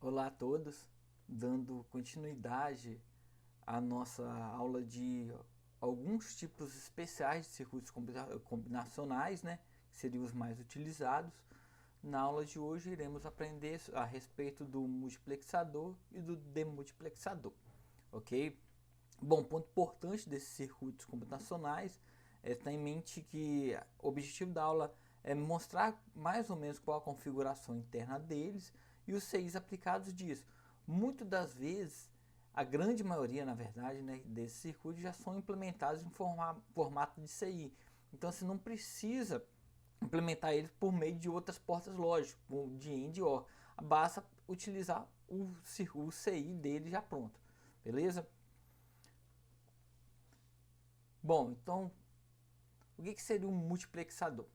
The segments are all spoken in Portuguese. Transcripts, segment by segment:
Olá a todos, dando continuidade à nossa aula de alguns tipos especiais de circuitos combinacionais, né, que seriam os mais utilizados. Na aula de hoje iremos aprender a respeito do multiplexador e do demultiplexador, ok? Bom, ponto importante desses circuitos computacionais é ter em mente que o objetivo da aula é mostrar mais ou menos qual a configuração interna deles e os CIs aplicados disso. Muitas das vezes, a grande maioria, na verdade, né, desses circuitos já são implementados em formato de CI. Então, você não precisa implementar eles por meio de outras portas lógicas, de AND e OR. Basta utilizar o CI dele já pronto, beleza? Bom, então, o que seria um multiplexador?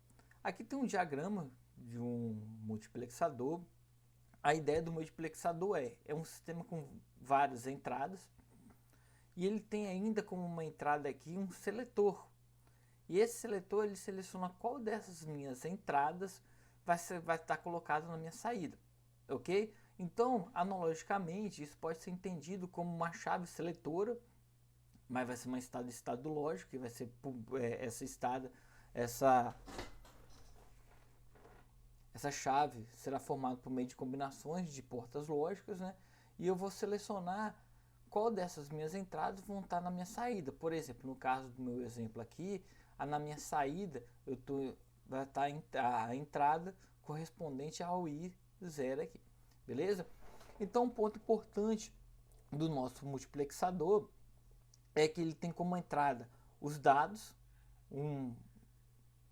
Aqui tem um diagrama de um multiplexador. A ideia do multiplexador é um sistema com várias entradas e ele tem ainda como uma entrada aqui um seletor. E esse seletor ele seleciona qual dessas minhas entradas vai estar colocado na minha saída, ok? Então, analogicamente, isso pode ser entendido como uma chave seletora, mas vai ser uma estado lógico, que vai ser essa essa chave será formada por meio de combinações de portas lógicas, né? E eu vou selecionar qual dessas minhas entradas vão estar na minha saída. Por exemplo, no caso do meu exemplo aqui, na minha saída vai estar a entrada correspondente ao I0 aqui, beleza? Então, um ponto importante do nosso multiplexador é que ele tem como entrada os dados, um,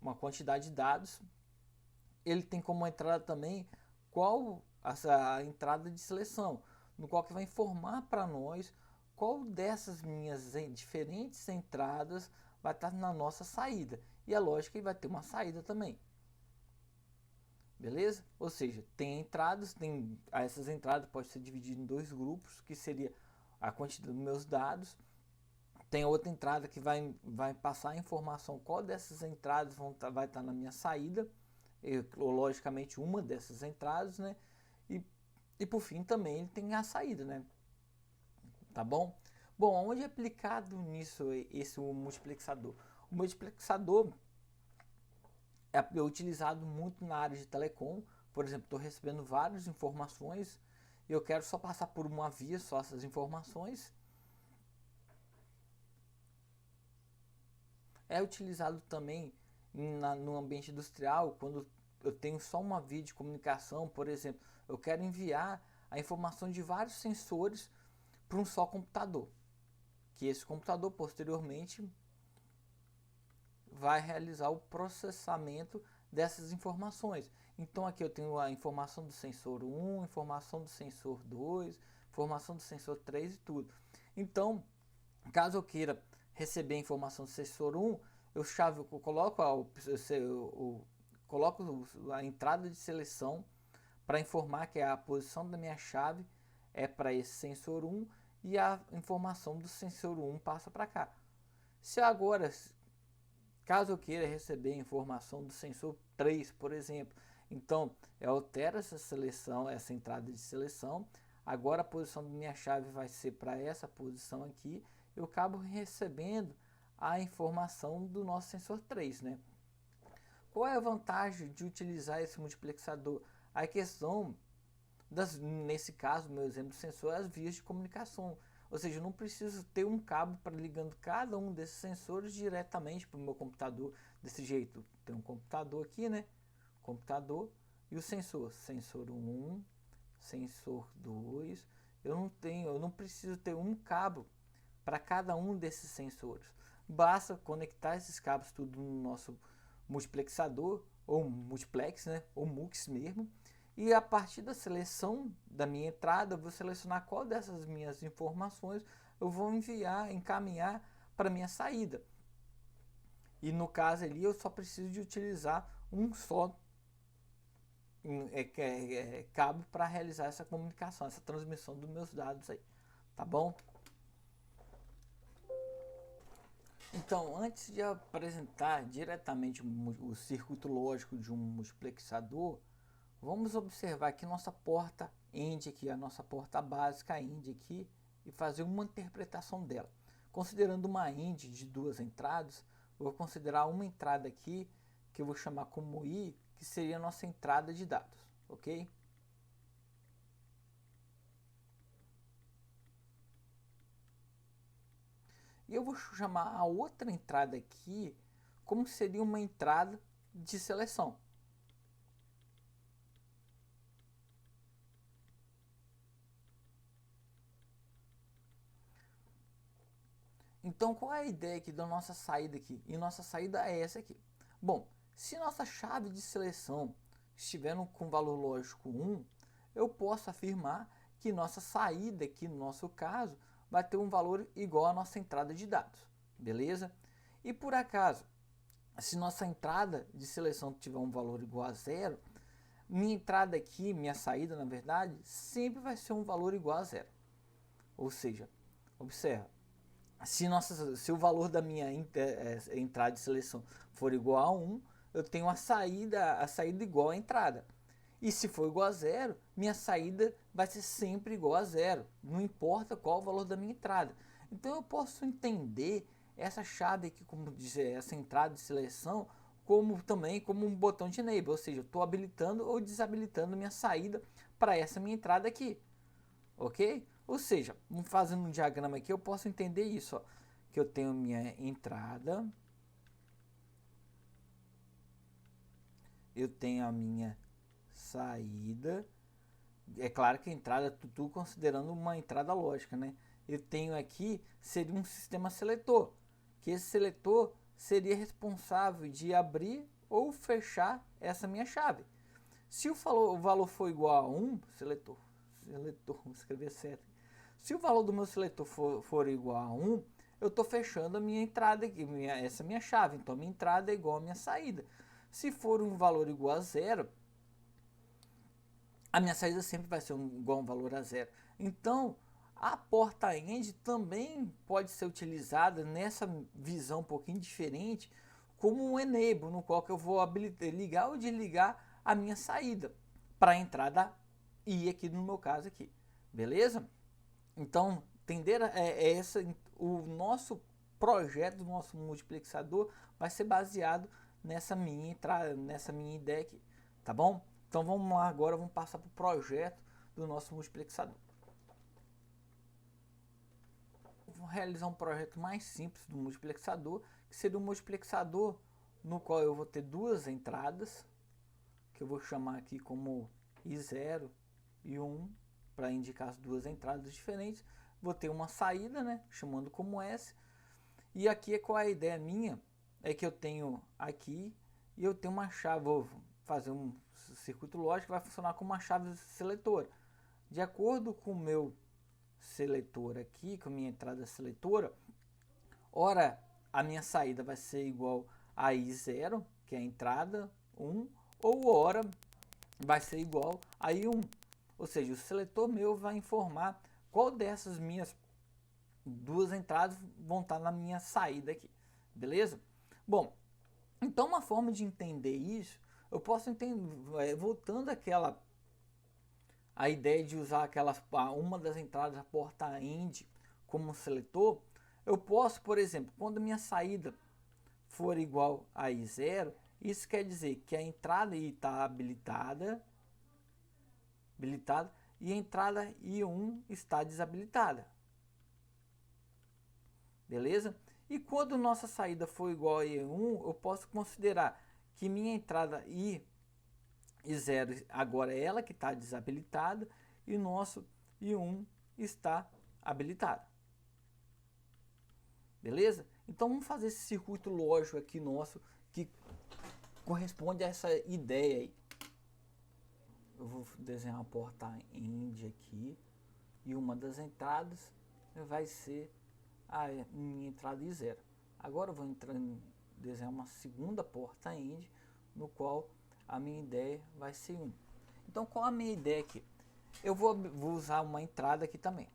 uma quantidade de dados. Ele tem como entrada também qual a entrada de seleção, no qual que vai informar para nós qual dessas minhas diferentes entradas vai estar na nossa saída. E a lógica vai ter uma saída também. Beleza? Ou seja, tem entradas, essas entradas podem ser divididas em dois grupos, que seria a quantidade dos meus dados. Tem outra entrada que vai passar a informação qual dessas entradas vai estar na minha saída, logicamente uma dessas entradas, né? E por fim também ele tem a saída, né? Tá bom? Bom, onde é aplicado nisso esse multiplexador? O multiplexador é utilizado muito na área de telecom. Por exemplo, estou recebendo várias informações e eu quero só passar por uma via só essas informações. É utilizado também no ambiente industrial, quando eu tenho só uma via de comunicação, por exemplo, eu quero enviar a informação de vários sensores para um só computador, que esse computador posteriormente vai realizar o processamento dessas informações. Então aqui eu tenho a informação do sensor 1, informação do sensor 2, informação do sensor 3 e tudo. Então, caso eu queira receber a informação do sensor 1, eu coloco a entrada de seleção para informar que a posição da minha chave é para esse sensor 1 e a informação do sensor 1 passa para cá. Se agora, caso eu queira receber a informação do sensor 3, por exemplo, então eu altero essa seleção, essa entrada de seleção. Agora a posição da minha chave vai ser para essa posição aqui. Eu acabo recebendo a informação do nosso sensor 3, né? Qual é a vantagem de utilizar esse multiplexador? A questão nesse caso, meu exemplo do sensor, é as vias de comunicação. Ou seja, eu não preciso ter um cabo para ligando cada um desses sensores diretamente para o meu computador desse jeito. Tem um computador aqui, né? Computador e o sensor. Sensor 1, sensor 2. Eu não preciso ter um cabo para cada um desses sensores. Basta conectar esses cabos tudo no nosso multiplexador, ou multiplex, né? Ou MUX mesmo. E a partir da seleção da minha entrada, eu vou selecionar qual dessas minhas informações eu vou encaminhar para minha saída. E no caso ali, eu só preciso de utilizar um só cabo para realizar essa comunicação, essa transmissão dos meus dados aí. Tá bom? Então, antes de apresentar diretamente o circuito lógico de um multiplexador, Vamos observar aqui nossa porta end aqui, a nossa porta básica end aqui, e fazer uma interpretação dela. Considerando uma end de 2 entradas, eu vou considerar uma entrada aqui, que eu vou chamar como I, que seria a nossa entrada de dados, ok? E eu vou chamar a outra entrada aqui como seria uma entrada de seleção. Então, qual é a ideia aqui da nossa saída aqui? E nossa saída é essa aqui. Bom, se nossa chave de seleção estiver com valor lógico 1, eu posso afirmar que nossa saída aqui, no nosso caso, vai ter um valor igual à nossa entrada de dados, beleza? E por acaso, se nossa entrada de seleção tiver um valor igual a 0, minha entrada aqui, minha saída, na verdade, sempre vai ser um valor igual a 0. Ou seja, observa, se o valor da minha entrada de seleção for igual a 1, eu tenho a saída igual à entrada. E se for igual a 0, minha saída vai ser sempre igual a 0, não importa qual o valor da minha entrada. Então eu posso entender essa chave aqui, como dizer, essa entrada de seleção, como também como um botão de enable, ou seja, eu estou habilitando ou desabilitando minha saída para essa minha entrada aqui, ok? Ou seja, fazendo um diagrama aqui, eu posso entender isso, ó, que eu tenho minha entrada, eu tenho a minha saída. É claro que a entrada, tudo considerando uma entrada lógica, né? Eu tenho aqui, seria um sistema seletor, que esse seletor seria responsável de abrir ou fechar essa minha chave. Se o valor for igual a 1, seletor, vou escrever certo. Se o valor do meu seletor for igual a 1, eu estou fechando a minha entrada aqui, essa minha chave. Então, a minha entrada é igual à minha saída. Se for um valor igual a 0, a minha saída sempre vai ser igual a um valor a 0. Então, a porta end também pode ser utilizada nessa visão um pouquinho diferente, como um enable, no qual que eu vou ligar ou desligar a minha saída para a entrada I aqui no meu caso aqui, beleza? Então, entender o nosso projeto, o nosso multiplexador vai ser baseado nessa minha entrada, nessa minha ideia aqui, tá bom? Então vamos lá agora, vamos passar para o projeto do nosso multiplexador. Vou realizar um projeto mais simples do multiplexador, que seria um multiplexador no qual eu vou ter 2 entradas, que eu vou chamar aqui como I0 e 1, para indicar as 2 entradas diferentes. Vou ter uma saída, né, chamando como S. E aqui qual é a ideia minha? É que eu tenho aqui e eu tenho uma chave, vou fazer um circuito lógico que vai funcionar como uma chave seletora. De acordo com o meu seletor aqui, com a minha entrada seletora, ora a minha saída vai ser igual a I0, que é a entrada 1, ou ora vai ser igual a I1. Ou seja, o seletor meu vai informar qual dessas minhas 2 entradas vão estar na minha saída aqui, beleza? Bom, então uma forma de entender isso, eu posso entender, voltando a ideia de usar uma das entradas da porta end como seletor, eu posso, por exemplo, quando minha saída for igual a I0, isso quer dizer que a entrada I está habilitada e a entrada I1 está desabilitada. Beleza? E quando nossa saída for igual a I1, eu posso considerar que minha entrada I0 agora é ela que está desabilitada e nosso I1 está habilitado. Beleza? Então vamos fazer esse circuito lógico aqui nosso que corresponde a essa ideia aí. Eu vou desenhar uma porta end aqui e uma das entradas vai ser a minha entrada I0. Agora eu vou desenhar uma segunda porta end no qual a minha ideia vai ser 1. Então qual a minha ideia aqui? Eu vou usar uma entrada aqui também.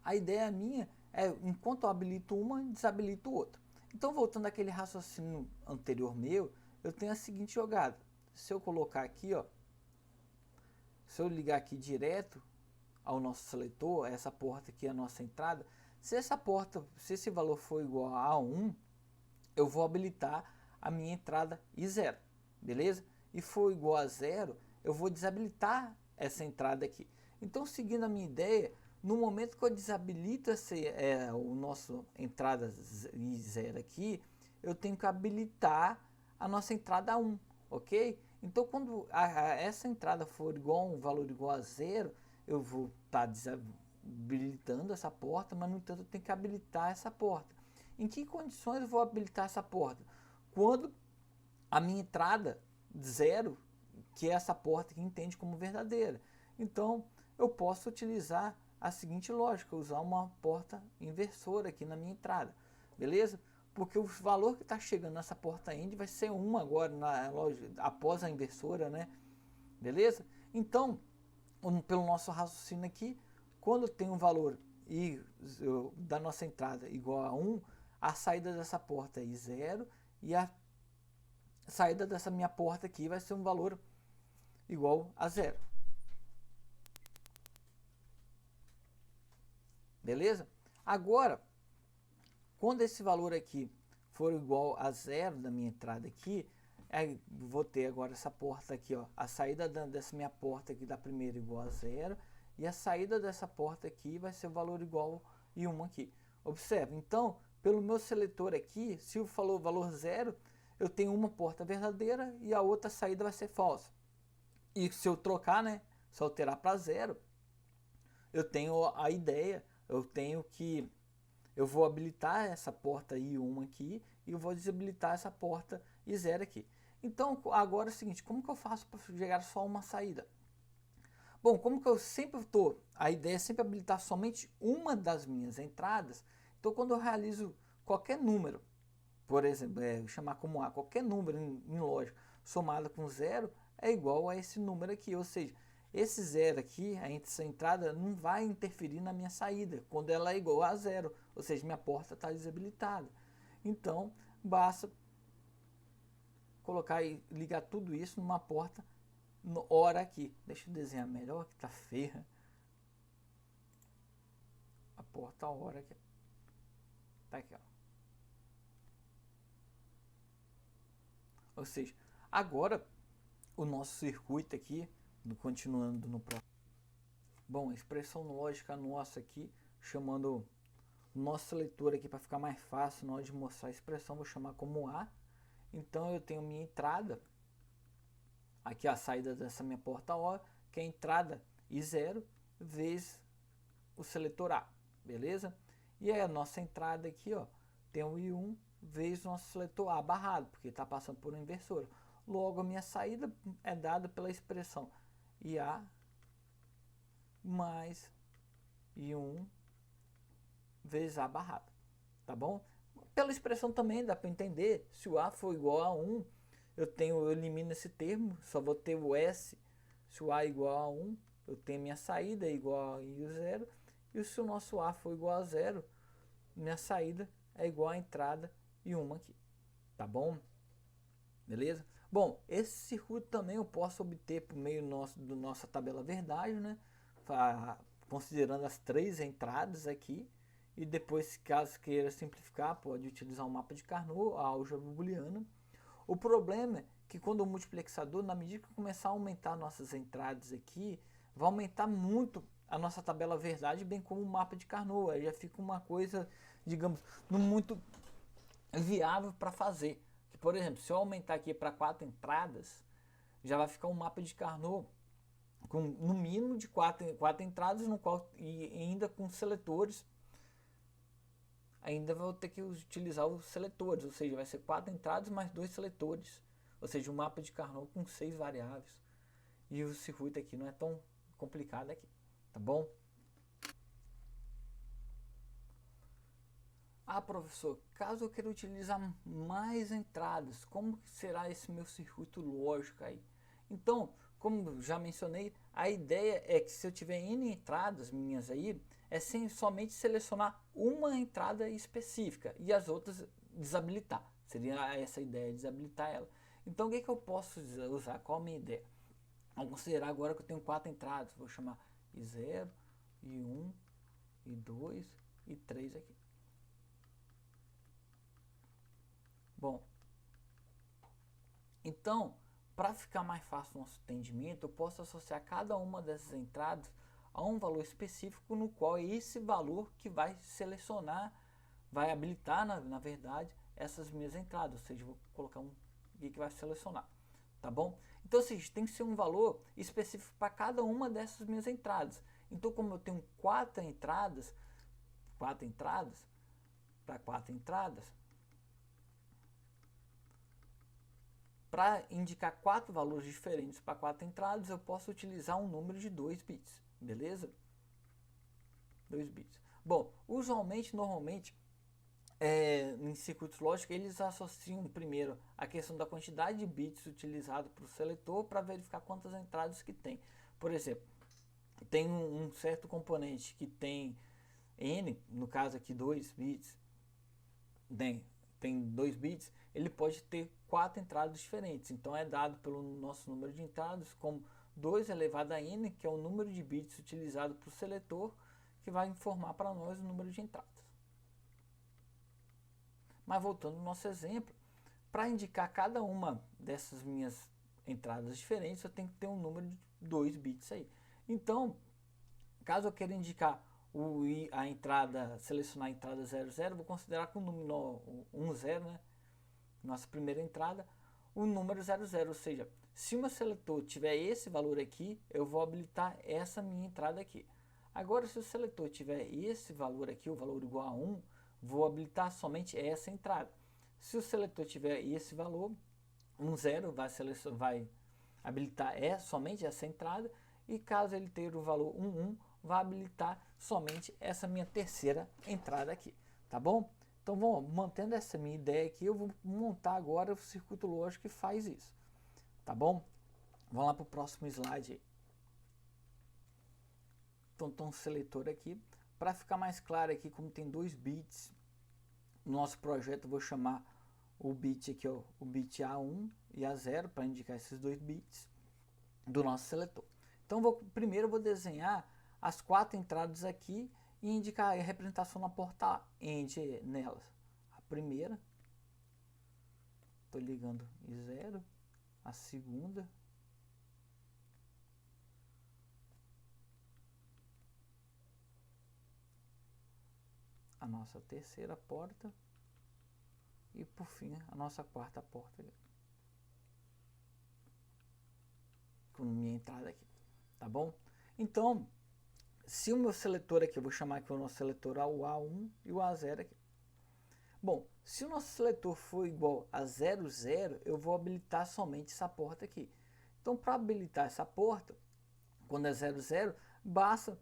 A ideia minha é, enquanto eu habilito uma, desabilito outra. Então voltando àquele raciocínio anterior meu, eu tenho a seguinte jogada. Se eu colocar aqui, ó, se eu ligar aqui direto ao nosso seletor, essa porta aqui é a nossa entrada, se esse valor for igual a 1, eu vou habilitar a minha entrada I0, beleza? E for igual a 0, eu vou desabilitar essa entrada aqui. Então, seguindo a minha ideia, no momento que eu desabilito o nosso entrada I0 aqui, eu tenho que habilitar a nossa entrada 1, ok? Então, quando essa entrada for igual a um valor igual a 0, eu vou estar desabilitando essa porta, mas no entanto eu tenho que habilitar essa porta. Em que condições eu vou habilitar essa porta? Quando a minha entrada 0, que é essa porta que entende como verdadeira. Então, eu posso utilizar a seguinte lógica, usar uma porta inversora aqui na minha entrada, beleza? Porque o valor que está chegando nessa porta end vai ser 1 agora, após a inversora, né? Beleza? Então, pelo nosso raciocínio aqui, quando tem um valor da nossa entrada igual a 1, a saída dessa porta é I0 e a saída dessa minha porta aqui vai ser um valor igual a 0. Beleza? Agora, quando esse valor aqui for igual a 0 da minha entrada aqui, vou ter agora essa porta aqui, ó, a saída dessa minha porta aqui da primeira igual a 0 e a saída dessa porta aqui vai ser o valor igual a 1 aqui. Observe, então, pelo meu seletor aqui, se eu falou valor 0, eu tenho uma porta verdadeira e a outra saída vai ser falsa. E se eu trocar, né, se eu alterar para 0, eu tenho a ideia, eu vou habilitar essa porta I1 aqui e eu vou desabilitar essa porta I0 aqui. Então, agora é o seguinte, como que eu faço para gerar só uma saída? Bom, como que eu sempre a ideia é sempre habilitar somente uma das minhas entradas, então quando eu realizo qualquer número, por exemplo, chamar como A, qualquer número em lógica somado com 0 é igual a esse número aqui, ou seja, esse 0 aqui, essa entrada não vai interferir na minha saída, quando ela é igual a 0, ou seja, minha porta está desabilitada. Então, basta colocar e ligar tudo isso numa porta hora aqui. Deixa eu desenhar melhor, que tá feia. A porta hora aqui. Tá aqui, ó. Ou seja, agora o nosso circuito aqui, continuando no próximo. Bom, a expressão lógica nossa aqui, chamando o nosso leitor aqui para ficar mais fácil na hora de mostrar a expressão, vou chamar como A. Então eu tenho minha entrada, aqui a saída dessa minha porta O, que é a entrada I0 vezes o seletor A, beleza? E aí a nossa entrada aqui, ó, tem o I1 vezes o nosso seletor A barrado, porque está passando por um inversor. Logo, a minha saída é dada pela expressão IA mais I1 vezes A barrado, tá bom? Pela expressão também dá para entender, se o A for igual a 1, eu elimino esse termo, só vou ter o S, se o A é igual a 1, eu tenho minha saída igual a I0, e se o nosso A for igual a 0, minha saída é igual à entrada I1 aqui, tá bom? Beleza? Bom, esse circuito também eu posso obter por meio da nossa tabela verdade, né? Considerando as 3 entradas aqui, e depois, caso queira simplificar, pode utilizar o mapa de Carnot, a álgebra booleana. O problema é que quando o multiplexador, na medida que começar a aumentar nossas entradas aqui, vai aumentar muito a nossa tabela verdade, bem como o mapa de Carnot. Aí já fica uma coisa, digamos, não muito viável para fazer. Por exemplo, se eu aumentar aqui para 4 entradas, já vai ficar um mapa de Carnot com no mínimo de 4 entradas, no qual, e ainda com seletores. Ainda vou ter que utilizar os seletores, ou seja, vai ser 4 entradas mais 2 seletores, ou seja, um mapa de Carnot com 6 variáveis. E o circuito aqui não é tão complicado aqui, tá bom? Ah, professor, caso eu queira utilizar mais entradas, como será esse meu circuito lógico aí? Então, como já mencionei, a ideia é que se eu tiver N entradas minhas aí, é somente selecionar uma entrada específica e as outras desabilitar. Seria essa a ideia, desabilitar ela. Então o que eu posso usar? Qual a minha ideia? Vamos considerar agora que eu tenho 4 entradas. Vou chamar I0, I1, I2 e 3 aqui. Bom, então, para ficar mais fácil o nosso entendimento, eu posso associar cada uma dessas entradas a um valor específico, no qual é esse valor que vai selecionar, vai habilitar, na verdade, essas minhas entradas. Ou seja, eu vou colocar um aqui que vai selecionar, tá bom? Então, ou seja, tem que ser um valor específico para cada uma dessas minhas entradas. Então, como eu tenho 4 entradas, para 4 entradas, para indicar 4 valores diferentes para 4 entradas, eu posso utilizar um número de 2 bits, beleza? 2 bits. Bom, usualmente, normalmente, em circuitos lógicos, eles associam primeiro a questão da quantidade de bits utilizado para o seletor para verificar quantas entradas que tem. Por exemplo, tem um certo componente que tem n, no caso aqui 2 bits, tem 2 bits, ele pode ter 4 entradas diferentes. Então é dado pelo nosso número de entradas como 2 elevado a n, que é o número de bits utilizado para o seletor, que vai informar para nós o número de entradas. Mas voltando ao nosso exemplo, para indicar cada uma dessas minhas entradas diferentes, eu tenho que ter um número de 2 bits aí. Então, caso eu queira indicar a entrada, selecionar a entrada 00, vou considerar com o número 10, né? Nossa primeira entrada, o número 00, ou seja, se o meu seletor tiver esse valor aqui, eu vou habilitar essa minha entrada aqui. Agora, se o seletor tiver esse valor aqui, o valor igual a 1, vou habilitar somente essa entrada. Se o seletor tiver esse valor, 10, vai habilitar somente essa entrada, e caso ele tenha o valor 11, vai habilitar somente essa minha terceira entrada aqui, tá bom? Então, mantendo essa minha ideia aqui, eu vou montar agora o circuito lógico que faz isso, tá bom? Vamos lá para o próximo slide. Então, tem um seletor aqui. Para ficar mais claro aqui, como tem 2 bits, no nosso projeto eu vou chamar o bit aqui, ó, o bit A1 e A0, para indicar esses 2 bits do nosso seletor. Então, primeiro eu vou desenhar as 4 entradas aqui e indicar a representação na porta END nelas. A primeira, estou ligando I0, a segunda, a nossa terceira porta e por fim a nossa quarta porta com minha entrada aqui, tá bom? Então, se o meu seletor aqui, eu vou chamar aqui o nosso seletor ao A1 e o A0 aqui. Bom, se o nosso seletor for igual a 00, eu vou habilitar somente essa porta aqui. Então, para habilitar essa porta, quando é 00, basta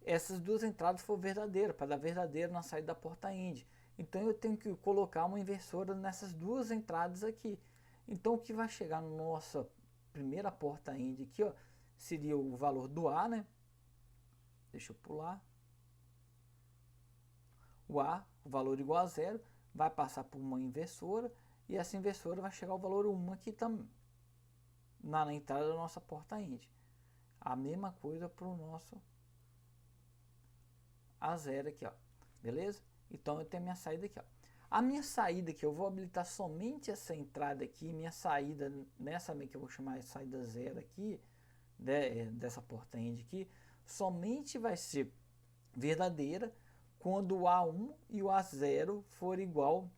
essas duas entradas for verdadeira, para dar verdadeiro na saída da porta END. Então, eu tenho que colocar uma inversora nessas duas entradas aqui. Então, o que vai chegar na nossa primeira porta END aqui, ó, seria o valor do A, né? Deixa eu pular. O A, o valor igual a 0, vai passar por uma inversora e essa inversora vai chegar ao valor 1 aqui também, na entrada da nossa porta END. A mesma coisa para o nosso A0 aqui, ó. Beleza? Então eu tenho a minha saída aqui, ó. A minha saída aqui, eu vou habilitar somente essa entrada aqui, minha saída nessa que eu vou chamar de saída 0 aqui, dessa porta END aqui, somente vai ser verdadeira quando o A1 e o A0 for igual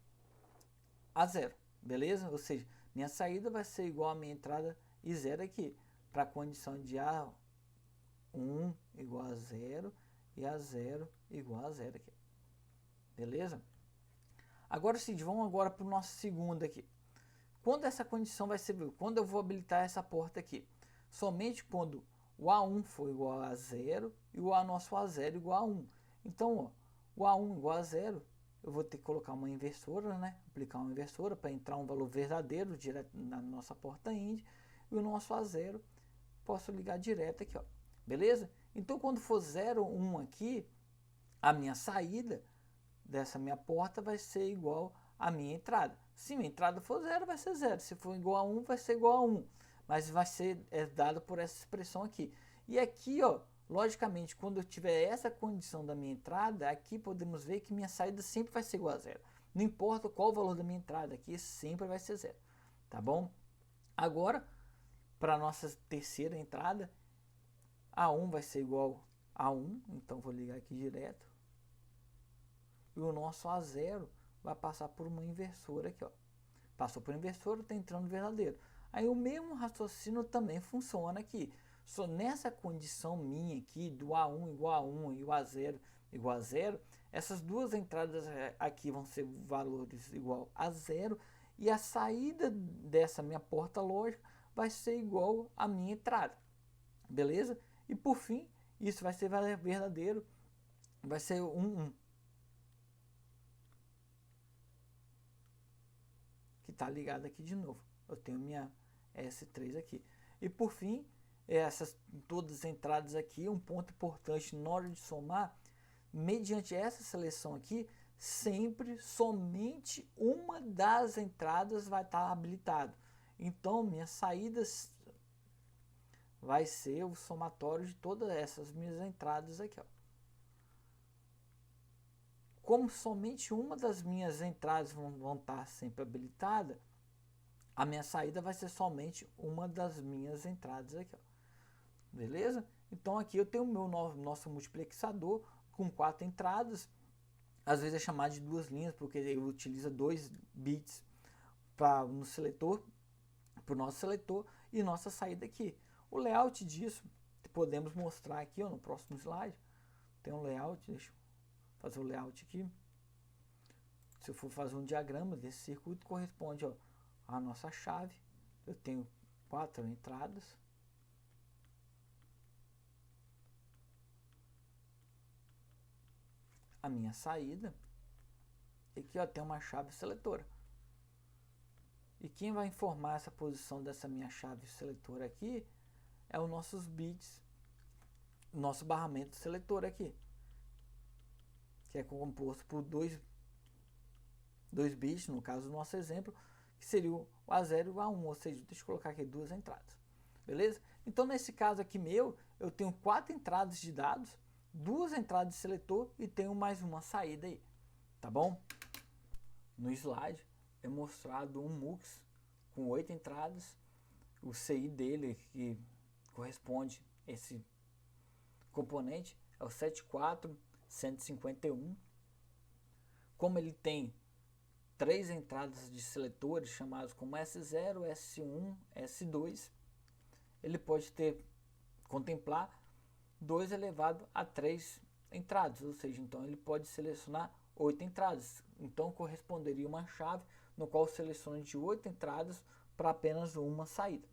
a 0, beleza? Ou seja, minha saída vai ser igual a minha entrada I0 aqui, para a condição de A1 igual a 0 e A0 igual a 0 aqui, beleza? Agora sim, vamos agora para o nosso segundo aqui. Quando essa condição vai ser, quando eu vou habilitar essa porta aqui? Somente quando o A1 for igual a 0 e o nosso A0 igual a 1. Então, ó, o A1 igual a 0, eu vou ter que colocar uma inversora, né? Aplicar uma inversora para entrar um valor verdadeiro direto na nossa porta END. E o nosso A0 posso ligar direto aqui, ó. Beleza? Então, quando for 0, 1 aqui, a minha saída dessa minha porta vai ser igual à minha entrada. Se minha entrada for 0, vai ser 0. Se for igual a 1, vai ser igual a 1. Mas vai ser dado por essa expressão aqui. E aqui, ó, logicamente, quando eu tiver essa condição da minha entrada, aqui podemos ver que minha saída sempre vai ser igual a 0. Não importa qual o valor da minha entrada, aqui sempre vai ser 0. Tá bom? Agora, para a nossa terceira entrada, A1 vai ser igual a 1. Então, vou ligar aqui direto. E o nosso A0 vai passar por uma inversora aqui, ó. Passou por inversora, está entrando verdadeiro. Aí o mesmo raciocínio também funciona aqui. Só nessa condição minha aqui, do A1 igual a 1 e o A0 igual a 0, essas duas entradas aqui vão ser valores igual a 0, e a saída dessa minha porta lógica vai ser igual à minha entrada. Beleza? E por fim, isso vai ser verdadeiro, vai ser 1. Que está ligado aqui de novo. Eu tenho minha S3 aqui. E por fim, essas todas as entradas aqui, um ponto importante na hora de somar, mediante essa seleção aqui, sempre somente uma das entradas vai estar habilitado. Então, minhas saídas vai ser o somatório de todas essas minhas entradas aqui, ó. Como somente uma das minhas entradas vão estar sempre habilitada, a minha saída vai ser somente uma das minhas entradas aqui, ó. Beleza? Então aqui eu tenho o meu nosso multiplexador com 4 entradas. Às vezes é chamado de 2 linhas, porque ele utiliza 2 bits para o nosso seletor e nossa saída aqui. O layout disso podemos mostrar aqui, ó, no próximo slide. Tem um layout, deixa eu fazer o layout aqui. Se eu for fazer um diagrama desse circuito, corresponde, ó, à nossa chave. Eu tenho 4 entradas. A minha saída. E aqui, ó, tem uma chave seletora. E quem vai informar essa posição dessa minha chave seletora aqui é os nossos bits, nosso barramento seletor aqui, que é composto por dois bits, no caso do nosso exemplo, que seria o A0 e o A1, ou seja, deixa eu colocar aqui 2 entradas, beleza? Então, nesse caso aqui meu, eu tenho 4 entradas de dados, 2 entradas de seletor e tenho mais uma saída aí, tá bom? No slide é mostrado um MUX com 8 entradas, o CI dele, que corresponde a esse componente, é o 74151. Como ele tem 3 entradas de seletores chamados como S0, S1, S2, ele pode contemplar 2 elevado a 3 entradas, ou seja, então ele pode selecionar 8 entradas. Então corresponderia uma chave no qual seleciona de 8 entradas para apenas uma saída.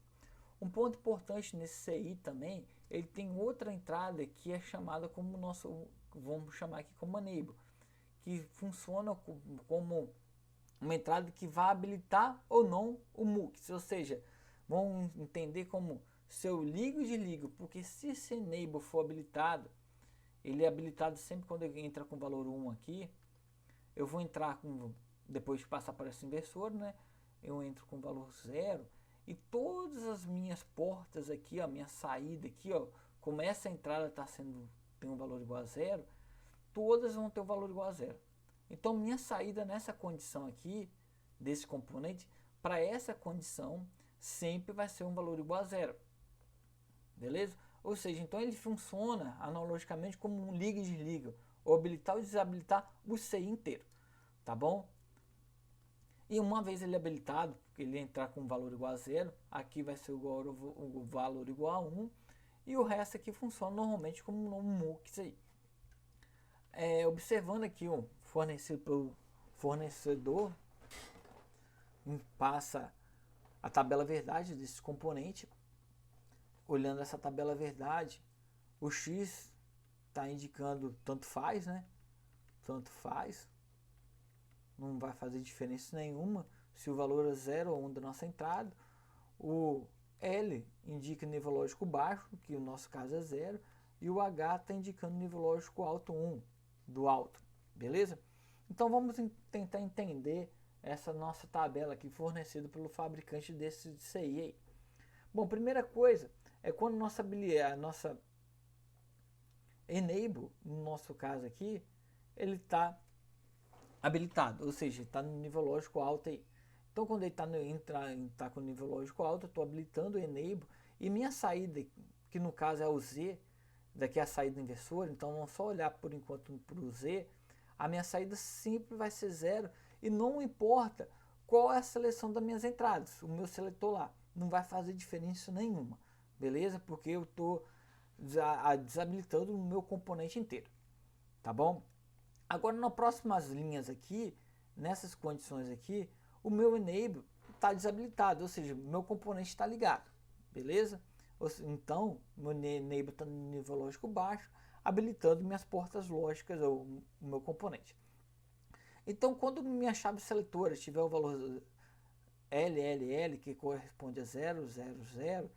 Um ponto importante nesse CI também, ele tem outra entrada que é chamada como vamos chamar aqui como enable, que funciona como uma entrada que vai habilitar ou não o MUX, ou seja, vão entender como se eu ligo e desligo, porque se esse enable for habilitado, ele é habilitado sempre quando ele entra com valor 1 aqui, eu vou entrar depois de passar por esse inversor, né, eu entro com valor 0, e todas as minhas portas aqui, a minha saída aqui, ó, como essa entrada tem um valor igual a 0, todas vão ter um valor igual a 0. Então, minha saída nessa condição aqui, desse componente, para essa condição, sempre vai ser um valor igual a 0. Beleza? Ou seja, então ele funciona analogicamente como um liga e desliga, ou habilitar ou desabilitar o CI inteiro. Tá bom? E uma vez ele habilitado, porque ele entrar com um valor igual a 0, aqui vai ser o valor igual a 1, e o resto aqui funciona normalmente como um MUX aí. Observando aqui o fornecido pelo fornecedor, passa a tabela verdade desse componente. Olhando essa tabela verdade, o X está indicando tanto faz, né? Tanto faz. Não vai fazer diferença nenhuma se o valor é 0 ou 1 da nossa entrada. O L indica nível lógico baixo, que no nosso caso é 0. E o H está indicando nível lógico alto 1, do alto. Beleza? Então vamos tentar entender essa nossa tabela aqui fornecida pelo fabricante desse CI aí. Bom, primeira coisa é quando a nossa enable, no nosso caso aqui, ele está habilitado, ou seja, está no nível lógico alto aí. Então, quando ele está com nível lógico alto, eu estou habilitando o enable e minha saída, que no caso é o Z, daqui é a saída inversora, então vamos só olhar por enquanto para o Z, a minha saída sempre vai ser 0 e não importa qual é a seleção das minhas entradas, o meu seletor lá, não vai fazer diferença nenhuma, beleza? Porque eu estou desabilitando o meu componente inteiro, tá bom? Agora, nas próximas linhas aqui, nessas condições aqui, o meu enable está desabilitado, ou seja, meu componente está ligado, beleza? Então, meu enable está no nível lógico baixo, habilitando minhas portas lógicas, ou o meu componente. Então, quando minha chave seletora tiver o valor LLL, que corresponde a 000,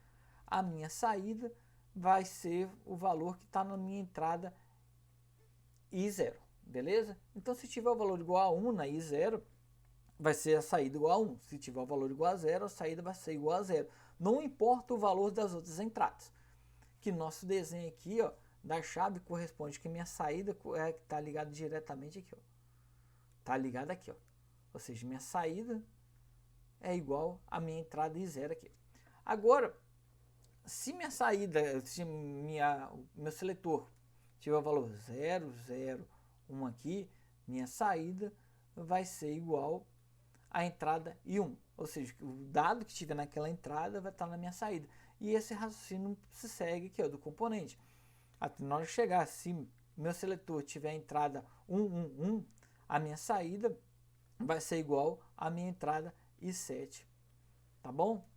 a minha saída vai ser o valor que está na minha entrada I0, beleza? Então, se tiver o valor igual a 1 na I0, vai ser a saída igual a 1. Se tiver o valor igual a 0, a saída vai ser igual a 0. Não importa o valor das outras entradas. Que nosso desenho aqui, ó, da chave corresponde que minha saída está ligada diretamente aqui, ó. Está ligada aqui, ó. Ou seja, minha saída é igual a minha entrada I0 aqui. Agora, se minha saída, se meu seletor tiver o valor 001 aqui, minha saída vai ser igual à entrada I1. Ou seja, o dado que tiver naquela entrada vai estar na minha saída. E esse raciocínio se segue aqui, ó, do componente. Até na hora de chegar, se meu seletor tiver a entrada 111, a minha saída vai ser igual à minha entrada I7. Tá bom?